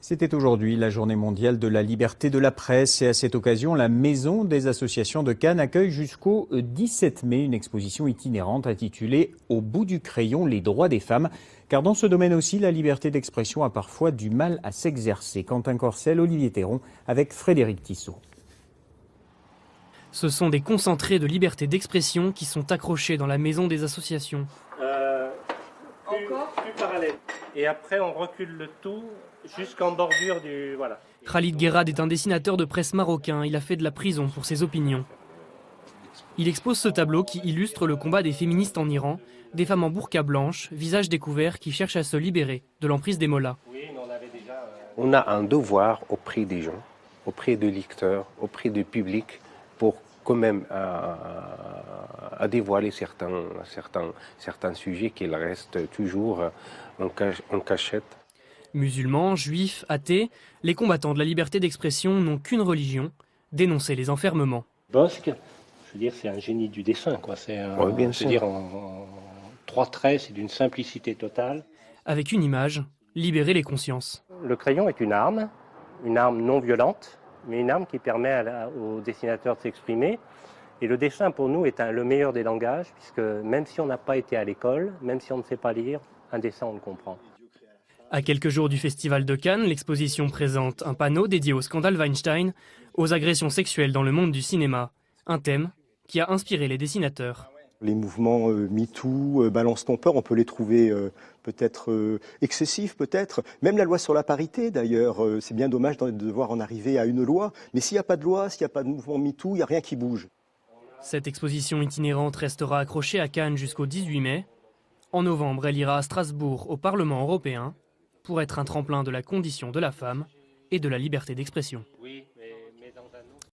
C'était aujourd'hui la journée mondiale de la liberté de la presse et à cette occasion, la Maison des associations de Cannes accueille jusqu'au 17 mai une exposition itinérante intitulée « Au bout du crayon, les droits des femmes ». Car dans ce domaine aussi, la liberté d'expression a parfois du mal à s'exercer. Quentin Corcel, Olivier Théron avec Frédéric Tissot. Ce sont des concentrés de liberté d'expression qui sont accrochés dans la Maison des associations. Plus parallèle. Et après, on recule le tout jusqu'en bordure du... Voilà. Khalid Guerrad est un dessinateur de presse marocain. Il a fait de la prison pour ses opinions. Il expose ce tableau qui illustre le combat des féministes en Iran, des femmes en burqa blanche, visage découvert, qui cherchent à se libérer de l'emprise des mollahs. On a un devoir auprès des gens, auprès des lecteurs, auprès du public, pour quand même à dévoiler certains sujets qui restent toujours en cachette. Musulmans, juifs, athées, les combattants de la liberté d'expression n'ont qu'une religion, dénoncer les enfermements. Bosc, je veux dire, c'est un génie du dessin, quoi. C'est bien sûr. Dire, en 3 traits, c'est d'une simplicité totale. Avec une image, libérer les consciences. Le crayon est une arme non violente, mais une arme qui permet au dessinateur de s'exprimer. Et le dessin, pour nous, est le meilleur des langages, puisque même si on n'a pas été à l'école, même si on ne sait pas lire, un dessin, on le comprend. À quelques jours du Festival de Cannes, l'exposition présente un panneau dédié au scandale Weinstein, aux agressions sexuelles dans le monde du cinéma. Un thème qui a inspiré les dessinateurs. Les mouvements MeToo, Balance ton peur, on peut les trouver peut-être excessifs, peut-être. Même la loi sur la parité, d'ailleurs, c'est bien dommage de devoir en arriver à une loi. Mais s'il n'y a pas de loi, s'il n'y a pas de mouvement MeToo, il n'y a rien qui bouge. Cette exposition itinérante restera accrochée à Cannes jusqu'au 18 mai. En novembre, elle ira à Strasbourg, au Parlement européen, pour être un tremplin de la condition de la femme et de la liberté d'expression.